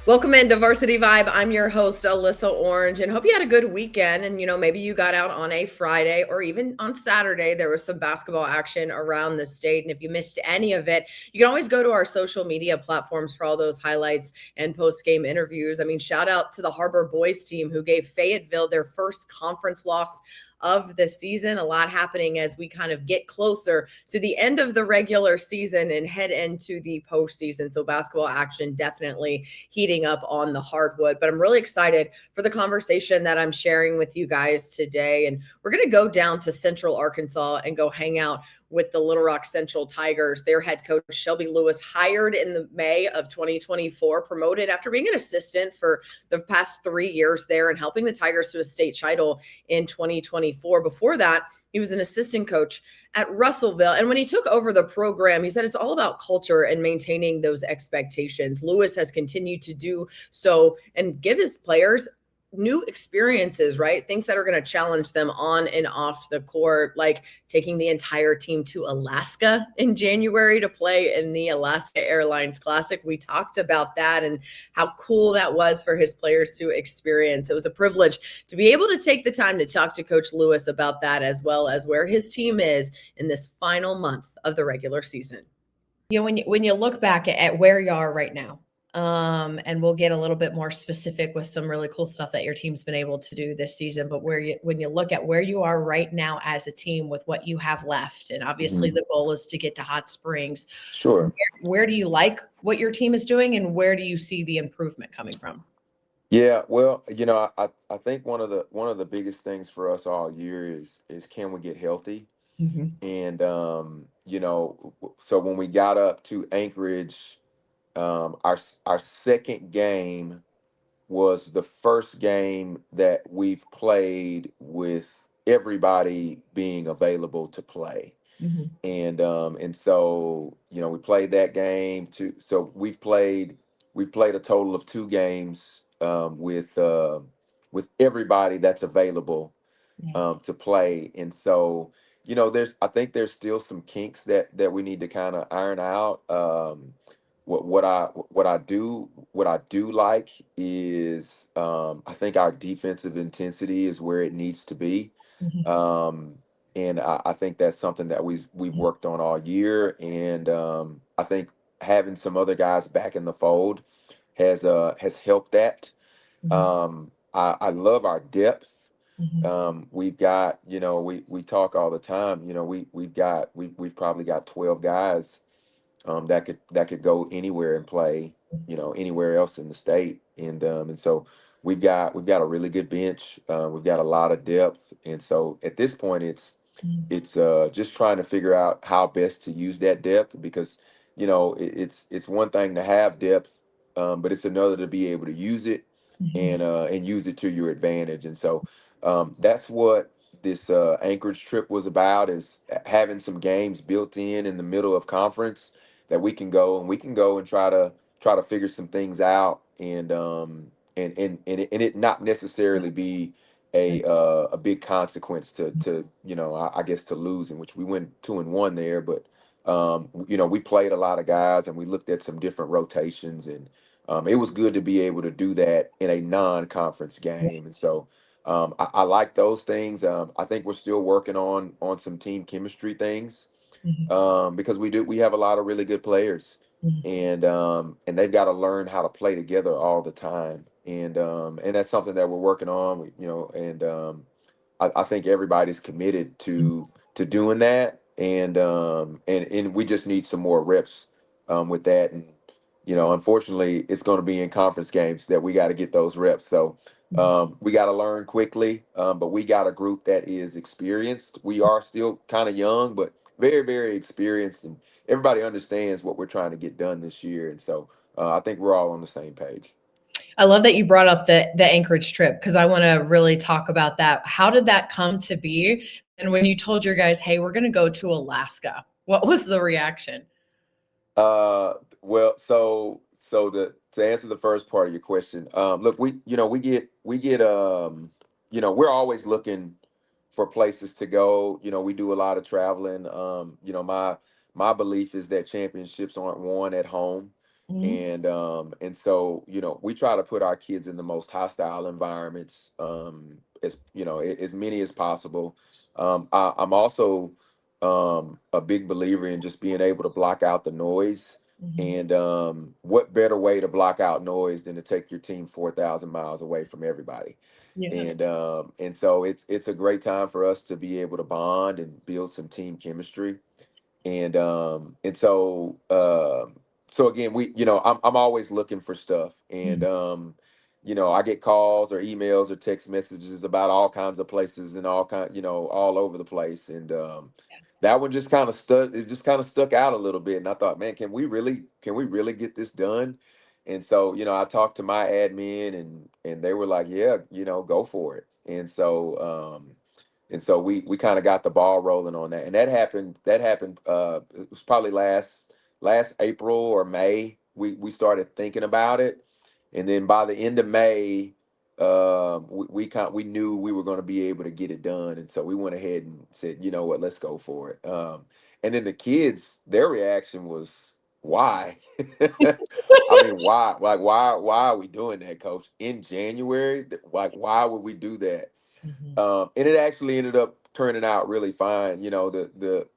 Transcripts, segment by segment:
Welcome into Varsity Vibe. I'm your host, Alyssa Orange, and hope you had a good weekend. And, maybe you got out on a Friday or even on Saturday. There was some basketball action around the state. And if you missed any of it, you can always go to our social media platforms for all those highlights and post game interviews. I mean, shout out to the Harbor Boys team who gave Fayetteville their first conference loss of the season. A lot happening as we kind of get closer to the end of the regular season and head into the postseason. So basketball action definitely heating up on the hardwood. But I'm really excited for the conversation that I'm sharing with you guys today. And we're going to go down to Central Arkansas and go hang out with the Little Rock Central Tigers. Their head coach, Shelby Lewis, hired in the May of 2024, promoted after being an assistant for the past 3 years there and helping the Tigers to a state title in 2024. Before that, he was an assistant coach at Russellville. And when he took over the program, he said it's all about culture and maintaining those expectations. Lewis has continued to do so and give his players new experiences, right? Things that are going to challenge them on and off the court, like taking the entire team to Alaska in January to play in the Alaska Airlines Classic. We talked about that and how cool that was for his players to experience. It was a privilege to be able to take the time to talk to Coach Lewis about that, as well as where his team is in this final month of the regular season. When you look back at where you are right now, and we'll get a little bit more specific with some really cool stuff that your team's been able to do this season. But when you look at where you are right now as a team with what you have left, and obviously the goal is to get to Hot Springs. Sure. Where do you like what your team is doing, and where do you see the improvement coming from? Yeah, well, I think one of the biggest things for us all year is can we get healthy? Mhm. And so when we got up to Anchorage, our second game was the first game that we've played with everybody being available to play. Mhm. And so we played that game too. So we've played a total of two games with everybody that's available Yeah. to play. And so I think there's still some kinks that we need to kind of iron out. What I do like is, I think our defensive intensity is where it needs to be. Mhm. And I think that's something that we've worked on all year. And I think having some other guys back in the fold has helped that. Mhm. I love our depth. Mhm. We've got, we talk all the time. We've probably got 12 guys that could go anywhere and play, anywhere else in the state. And so we've got a really good bench. We've got a lot of depth. And so at this point Mhm. it's just trying to figure out how best to use that depth, because it's one thing to have depth, but it's another to be able to use it Mhm. and use it to your advantage. And so that's what this Anchorage trip was about, is having some games built in the middle of conference that we can go and try to figure some things out, and it not necessarily be a big consequence to I guess to losing, which we went 2-1 there. But we played a lot of guys and we looked at some different rotations, and it was good to be able to do that in a non-conference game. And so I like those things. I think we're still working on some team chemistry things, Mhm. because we have a lot of really good players, Mhm. and they've got to learn how to play together all the time, and that's something that we're working on. And I think everybody's committed to doing that, and we just need some more reps with that. And unfortunately, it's going to be in conference games that we got to get those reps. So Mhm. we got to learn quickly, but we got a group that is experienced. We are still kind of young, but very, very experienced, and everybody understands what we're trying to get done this year. And so I think we're all on the same page. I love that you brought up the Anchorage trip because I want to really talk about that. How did that come to be? And when you told your guys, "Hey, we're going to go to Alaska," what was the reaction? Well, so to answer the first part of your question, look, we're always looking for places to go. We do a lot of traveling. My belief is that championships aren't won at home. Mhm. And so we try to put our kids in the most hostile environments, as as many as possible. I'm also a big believer in just being able to block out the noise. Mhm. And what better way to block out noise than to take your team 4,000 miles away from everybody? Yeah. And so it's a great time for us to be able to bond and build some team chemistry. And so again, I'm always looking for stuff. And Mhm. I get calls or emails or text messages about all kinds of places and all over the place. And that one just kind of stuck out a little bit. And I thought, man, can we really get this done? And so I talked to my admin, and they were like, yeah, go for it. And so we kind of got the ball rolling on that. And that happened it was probably last April or May. We started thinking about it. And then by the end of May, we knew we were going to be able to get it done. And so we went ahead and said, you know what, let's go for it. And then the kids, their reaction was, why? I mean, why? Like, why are we doing that, coach, in January? Like, why would we do that? Mhm. And it actually ended up turning out really fine. The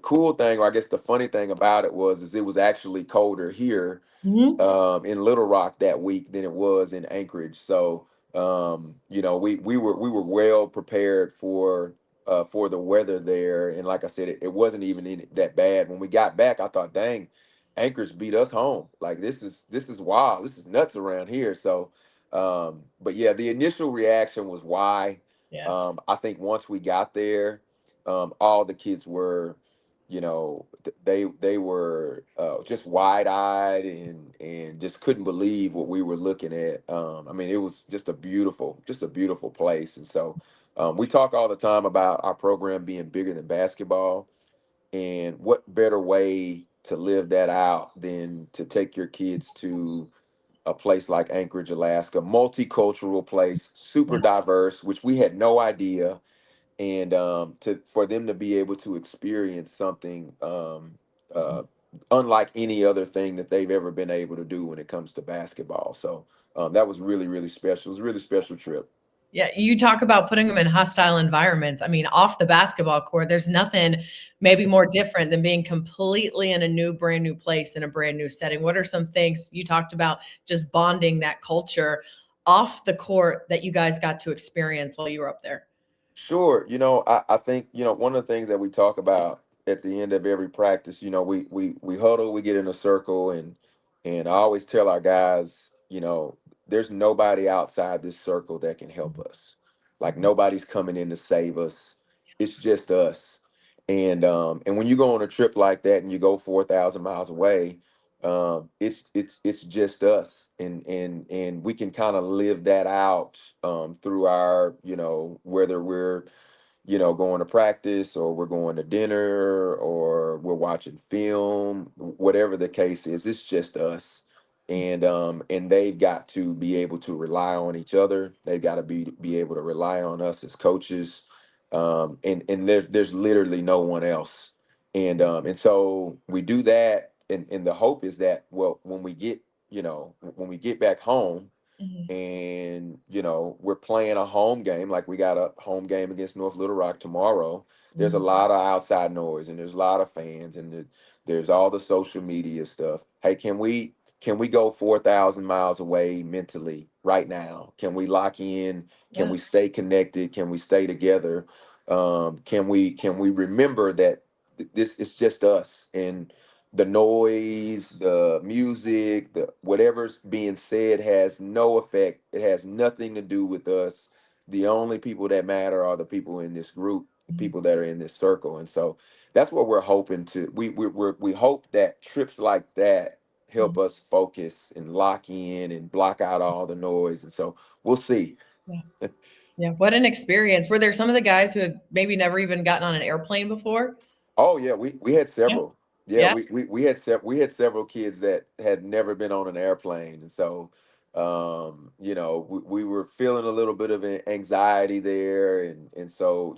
cool thing, or I guess the funny thing about it is it was actually colder here Mhm. in Little Rock that week than it was in Anchorage. So we were well prepared for the weather there. And like I said, it wasn't even that bad. When we got back, I thought, dang, Anchorage beat us home. Like, this is wild. This is nuts around here. So but yeah, the initial reaction was why. Yeah. I think once we got there, all the kids were, they were just wide eyed and just couldn't believe what we were looking at. I mean, it was just a beautiful place. And so we talk all the time about our program being bigger than basketball, and what better way to live that out than to take your kids to a place like Anchorage, Alaska, multicultural place, super Yeah. diverse, which we had no idea. And to for them to be able to experience something unlike any other thing that they've ever been able to do when it comes to basketball. So that was really, really special. It was a really special trip. Yeah, you talk about putting them in hostile environments. I mean, off the basketball court, there's nothing maybe more different than being completely in a brand new place in a brand new setting. What are some things you talked about just bonding that culture off the court that you guys got to experience while you were up there? Sure. I think, one of the things that we talk about at the end of every practice, we huddle, we get in a circle, and I always tell our guys, there's nobody outside this circle that can help us. Like, Mhm. nobody's coming in to save us. It's just us. And when you go on a trip like that and you go 4,000 miles away, it's just us, and we can kind of live that out through our, whether we're going to practice, or we're going to dinner, or we're watching film, whatever the case is. It's just us. And they've got to be able to rely on each other. They've got to be able to rely on us as coaches. And there's literally no one else. And so we do that, and the hope is that, well, when we get back home, Mhm. and we're playing a home game, like we got a home game against North Little Rock tomorrow. There's a Mhm. lot of outside noise, and there's a lot of fans, and there's all the social media stuff. Hey, can we go 4,000 miles away mentally right now? Can we lock in? Can Yeah. we stay connected? Can we stay together? Can we remember that this is just us, and the noise, the music, the whatever's being said has no effect. It has nothing to do with us. The only people that matter are the people in this group, the Mhm. people that are in this circle. And so that's what we're hoping to. We hope that trips like that help Mhm. us focus and lock in and block out all the noise. And so we'll see. Yeah. Yeah. What an experience. Were there some of the guys who had maybe never even gotten on an airplane before? Oh yeah, we had Yes. several. Yeah, Yeah. we had several kids that had never been on an airplane. And so we were feeling a little bit of anxiety there. And so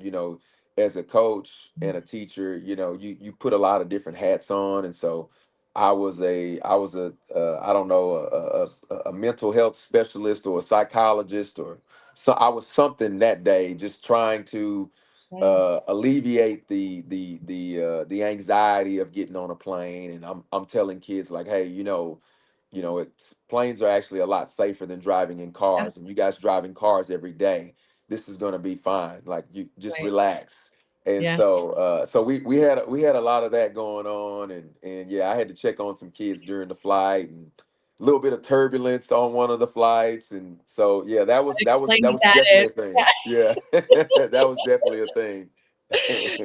as a coach and a teacher, you put a lot of different hats on. And so I don't know, a mental health specialist or a psychologist, or so I was something that day, just trying to Wow. alleviate the anxiety of getting on a plane. And I'm telling kids like, hey, it's planes are actually a lot safer than driving in cars, Yes. and you guys driving cars every day. This is going to be fine. Like, you just Right. relax. And Yeah. so we had a lot of that going on. And yeah, I had to check on some kids during the flight, and a little bit of turbulence on one of the flights. And so yeah, Explain that what was that definitely a is. thing. Yeah. Yeah. That was definitely a thing.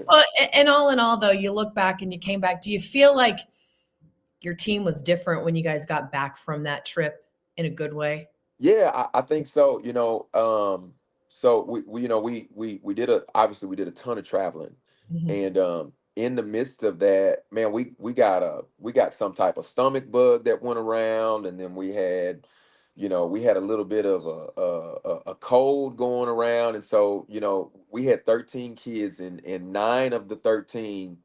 Well, and all in all, though, you look back and you came back. Do you feel like your team was different when you guys got back from that trip in a good way? Yeah, I think so. So we did obviously we did a ton of traveling, Mhm. and in the midst of that, man, we got some type of stomach bug that went around, and then we had a little bit of a cold going around. And so we had 13 kids, and nine of the 13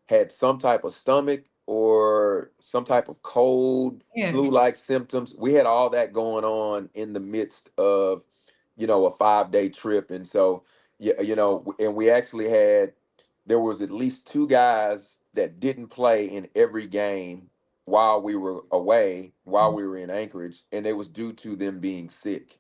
had some type of stomach or some type of cold, Yeah. flu-like symptoms. We had all that going on in the midst of, a 5-day trip. And so, yeah, and we actually there was at least two guys that didn't play in every game while we were away, while we were in Anchorage, and it was due to them being sick.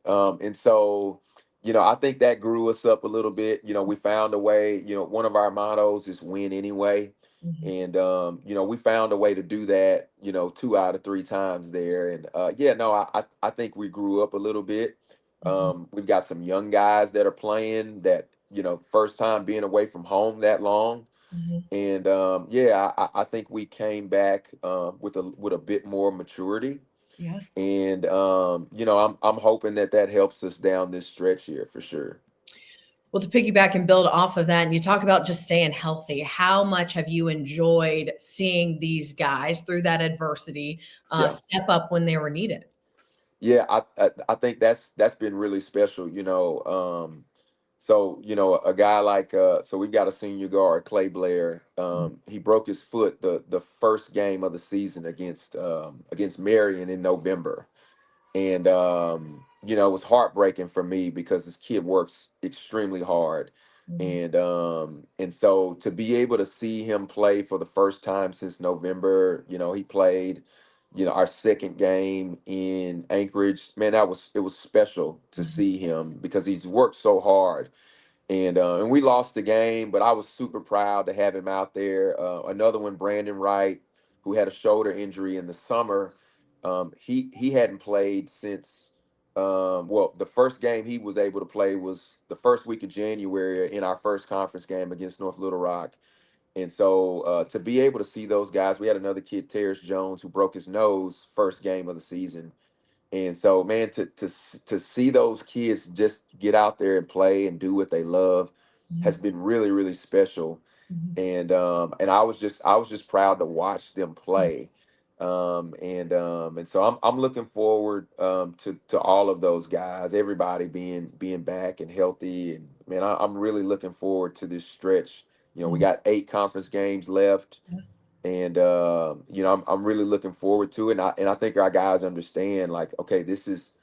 And so, I think that grew us up a little bit. We found a way. One of our mottos is win anyway. Mhm. And we found a way to do that, 2 out of 3 times there. And yeah, no, I think we grew up a little bit. Mhm. We've got some young guys that are playing that, first time being away from home that long. Mhm. And yeah, I think we came back with a bit more maturity. Yeah. And I'm hoping that helps us down this stretch here for sure. Well, to piggyback and build off of that, and you talk about just staying healthy, how much have you enjoyed seeing these guys through that adversity Yeah. step up when they were needed? Yeah, I think that's been really special. So a guy like so we've got a senior guard, Clay Blair. He broke his foot the first game of the season against Marion in November. And it was heartbreaking for me because this kid works extremely hard. Mhm. And so to be able to see him play for the first time since November, he played, our second game in Anchorage. Man, it was special to Mhm. see him because he's worked so hard. And we lost the game, but I was super proud to have him out there. Another one, Brandon Wright, who had a shoulder injury in the summer. He hadn't played since well, the first game he was able to play was the first week of January in our first conference game against North Little Rock. And so to be able to see those guys, we had another kid, Terrence Jones, who broke his nose first game of the season. And so, man, to see those kids just get out there and play and do what they love has Mhm. been really, really special. Mhm. And I was just proud to watch them Yes. play. And so I'm looking forward to all of those guys, everybody being back and healthy. And man, I'm really looking forward to this stretch. We Mhm. got 8 conference games left, Yeah. and I'm really looking forward to it. And I think our guys understand, like, okay, this is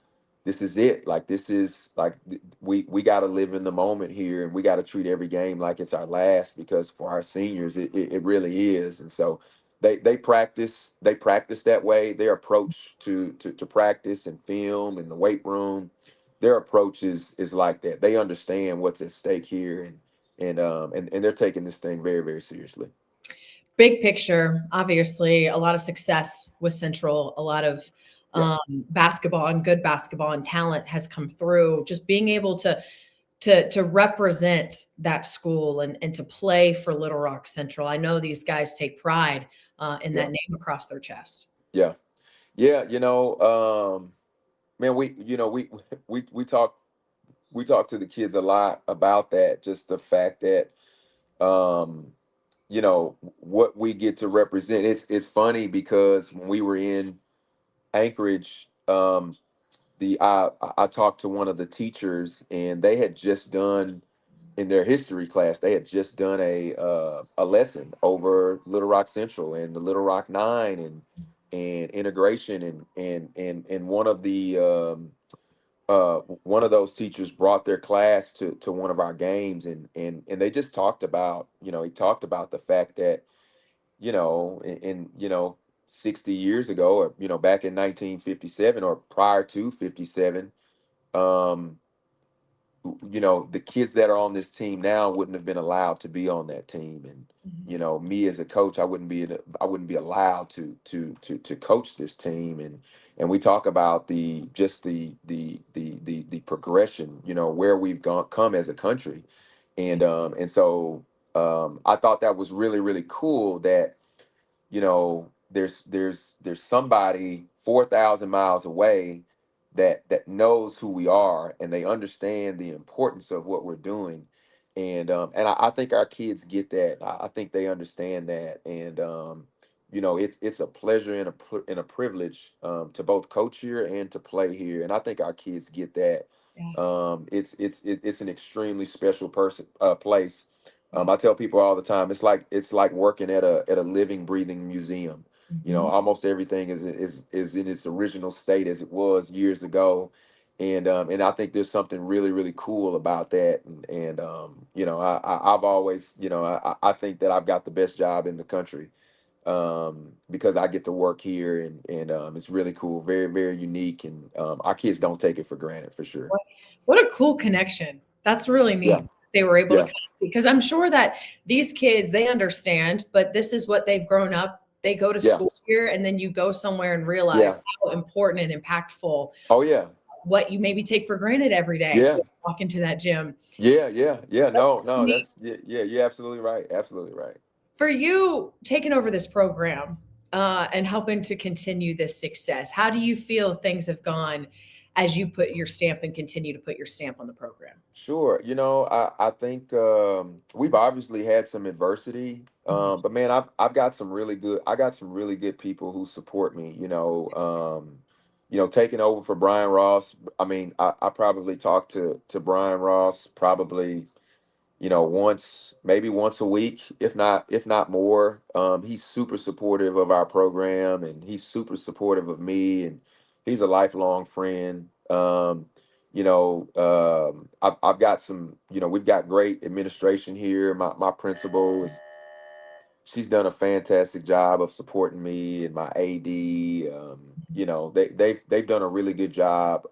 it. Like, this is like we got to live in the moment here, and we got to treat every game like it's our last, because for our seniors it really is. And so they practice that way. Their approach to practice and film in the weight room, their approach is like that. They understand what's at stake here, and they're taking this thing very, very seriously. Big picture, obviously, a lot of success with Central, a lot of Yeah. basketball and good basketball and talent has come through. Just being able to represent that school and to play for Little Rock Central. I know these guys take pride in Yeah. that name across their chest. Yeah. Yeah, man, we talk to the kids a lot about that, just the fact that um what we get to represent. It's funny because when we were in Anchorage, the I talked to one of the teachers, and they had just done in their history class, they had just done a lesson over Little Rock Central and the Little Rock Nine and integration and one of those teachers brought their class to one of our games and they just talked about, he talked about the fact that, in 60 years ago, or back in 1957 or prior to 57, um the kids that are on this team now wouldn't have been allowed to be on that team. And Mhm. me as a coach, I wouldn't be allowed to coach this team. And we talk about the just the progression, where we've gone come as a country. And I thought that was really, really cool that, there's somebody 4,000 miles away that knows who we are, and they understand the importance of what we're doing. And I think our kids get that. I think they understand that. And it's a pleasure and and a privilege, to both coach here and to play here. And I think our kids get that. Yeah. It's an extremely special place. Yeah. I tell people all the time, it's like working at a living, breathing museum. Mhm. Almost everything is in its original state as it was years ago. And I think there's something really, really cool about that. I've always, I think that I've got the best job in the country, because I get to work here, and it's really cool, very, very unique. And our kids don't take it for granted, for sure. What a cool connection. That's really Yeah, neat. They were able to yeah, kind of see, because I'm sure that these kids, they understand, but this is what they've grown up. They go to yeah, school here, and then you go somewhere and realize yeah. how important and impactful Oh yeah, what you maybe take for granted every day. yeah, Walk into that gym. yeah, yeah, yeah. That's No, really no, neat. that's yeah, yeah. You're absolutely right. Absolutely right. For you taking over this program and helping to continue this success, how do you feel things have gone as you put your stamp and continue to put your stamp on the program? Sure. I think we've obviously had some adversity, Mhm. but man, I got some really good people who support me. Taking over for Brian Ross. I mean, I probably talked to Brian Ross probably, maybe once a week, if not more. He's super supportive of our program, and he's super supportive of me, and he's a lifelong friend. I've got some, we've got great administration here. My principal is she's done a fantastic job of supporting me and my AD. They've done a really good job,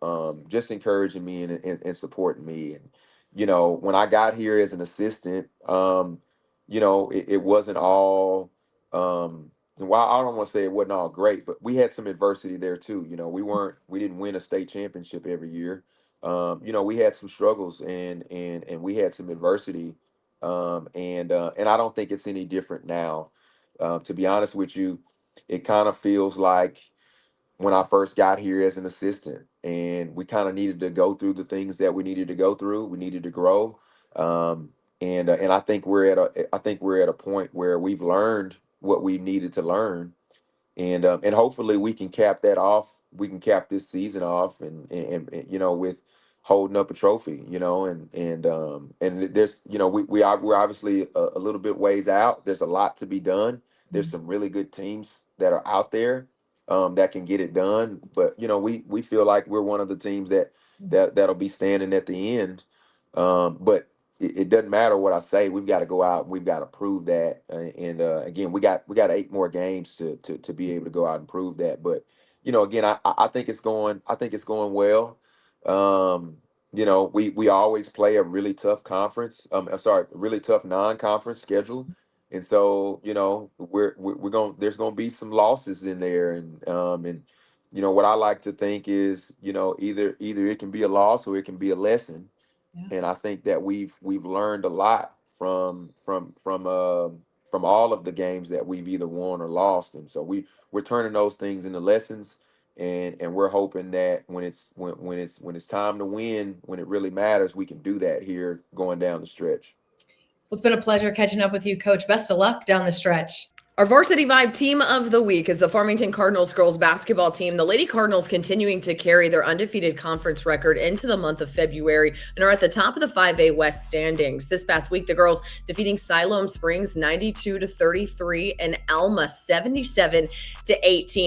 just encouraging me and supporting me. And when I got here as an assistant, it wasn't all. While I don't want to say it wasn't all great, but we had some adversity there too. We didn't win a state championship every year. We had some struggles, and we had some adversity, and I don't think it's any different now. To be honest with you, it kind of feels like when I first got here as an assistant, and we kind of needed to go through the things that we needed to go through. We needed to grow, and I think we're at a point where we've learned what we needed to learn, and hopefully we can cap that off. We can cap this season off, and with holding up a trophy, and there's we're obviously a little bit ways out. There's a lot to be done. There's some really good teams that are out there, that can get it done, but we feel like we're one of the teams that'll be standing at the end. But it doesn't matter what I say. We've got to go out. We've got to prove that. And again, we got 8 more games to be able to go out and prove that. But again, I think it's going. I think it's going well. We always play a really tough conference. I'm sorry, a really tough non-conference schedule. And so we're going. There's going to be some losses in there, and what I like to think is, either it can be a loss or it can be a lesson. Yeah. And I think that we've learned a lot from all of the games that we've either won or lost. And so we're turning those things into lessons, and we're hoping that when it's time to win, when it really matters, we can do that here going down the stretch. Well, it's been a pleasure catching up with you, Coach. Best of luck down the stretch. Our Varsity Vibe team of the week is the Farmington Cardinals girls basketball team. The Lady Cardinals continuing to carry their undefeated conference record into the month of February and are at the top of the 5A West standings. This past week, the girls defeating Siloam Springs 92-33 and Alma 77-18.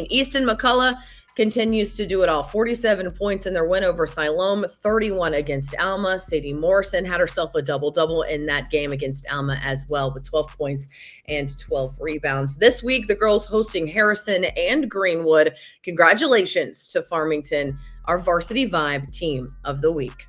Easton McCullough continues to do it all. 47 points in their win over Siloam, 31 against Alma. Sadie Morrison had herself a double-double in that game against Alma as well with 12 points and 12 rebounds. This week, the girls hosting Harrison and Greenwood. Congratulations to Farmington, our Varsity Vibe team of the week.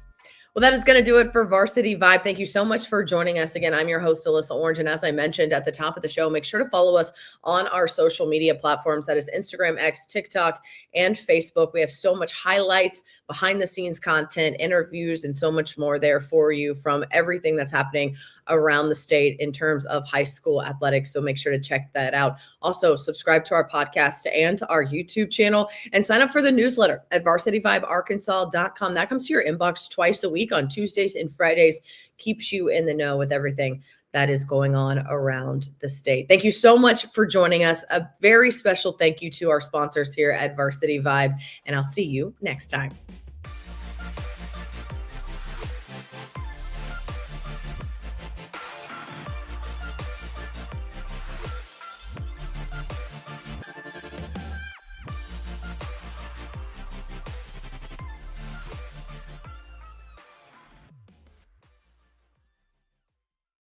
Well, that is going to do it for Varsity Vibe. Thank you so much for joining us. Again, I'm your host, Alyssa Orange. And as I mentioned at the top of the show, make sure to follow us on our social media platforms. That is Instagram, X, TikTok, and Facebook. We have so much highlights, behind the scenes content, interviews, and so much more there for you from everything that's happening around the state in terms of high school athletics. So make sure to check that out. Also, subscribe to our podcast and to our YouTube channel and sign up for the newsletter at varsityvibearkansas.com. That comes to your inbox twice a week on Tuesdays and Fridays, keeps you in the know with everything that is going on around the state. Thank you so much for joining us. A very special thank you to our sponsors here at Varsity Vibe, and I'll see you next time.